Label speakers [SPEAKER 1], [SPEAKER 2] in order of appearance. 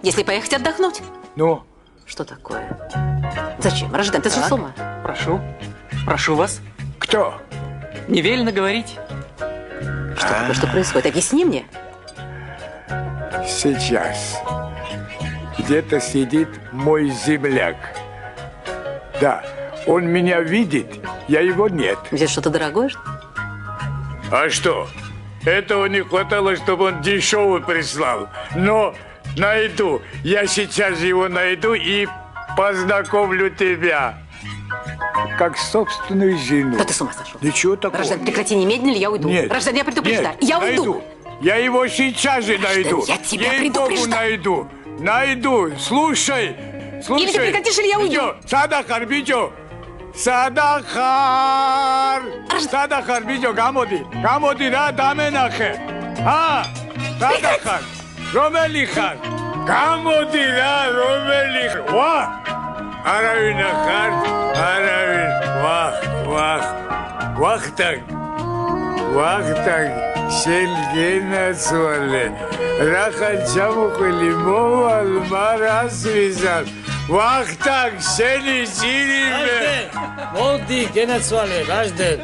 [SPEAKER 1] если поехать отдохнуть.
[SPEAKER 2] Ну?
[SPEAKER 1] Что такое? Зачем? Рождан, ты с ума?
[SPEAKER 3] Прошу вас.
[SPEAKER 2] Кто?
[SPEAKER 3] Не велено говорить.
[SPEAKER 1] Что такое, что происходит? Объясни мне.
[SPEAKER 2] Сейчас где-то сидит мой земляк. Да, он меня видит, я его нет.
[SPEAKER 1] Здесь что-то дорогое?
[SPEAKER 2] А что? Этого не хватало, чтобы он дешевый прислал. Но найду. Я сейчас его найду и познакомлю тебя. Как собственную жену.
[SPEAKER 1] Да ты с ума сошел.
[SPEAKER 2] Ничего такого.
[SPEAKER 1] Рождан, прекрати немедленно, или я уйду.
[SPEAKER 2] Нет.
[SPEAKER 1] Рождан, я предупреждаю.
[SPEAKER 2] Нет,
[SPEAKER 1] Я
[SPEAKER 2] найду.
[SPEAKER 1] уйду.
[SPEAKER 2] Я его сейчас же найду.
[SPEAKER 1] я тебя
[SPEAKER 2] Ей-богу,
[SPEAKER 1] предупреждаю.
[SPEAKER 2] найду. Слушай.
[SPEAKER 1] Или ты прекратишь, или я уйду.
[SPEAKER 2] Видео. Садахар, видео. Садахар. Садахар, видео. Гамоди, ра, даменахе. Садахар. Ромелихар. Гамоди, ра, Ромелихар. Ва. Аравинахар. Аравин. Вах. Вахтаг. Შენგენაცვალე რახან ჩამოყვილი მოვალ მარას ვიზარ ვახტანგ შენი ძირიმე
[SPEAKER 4] მოდი გენაცვალე რაშდენ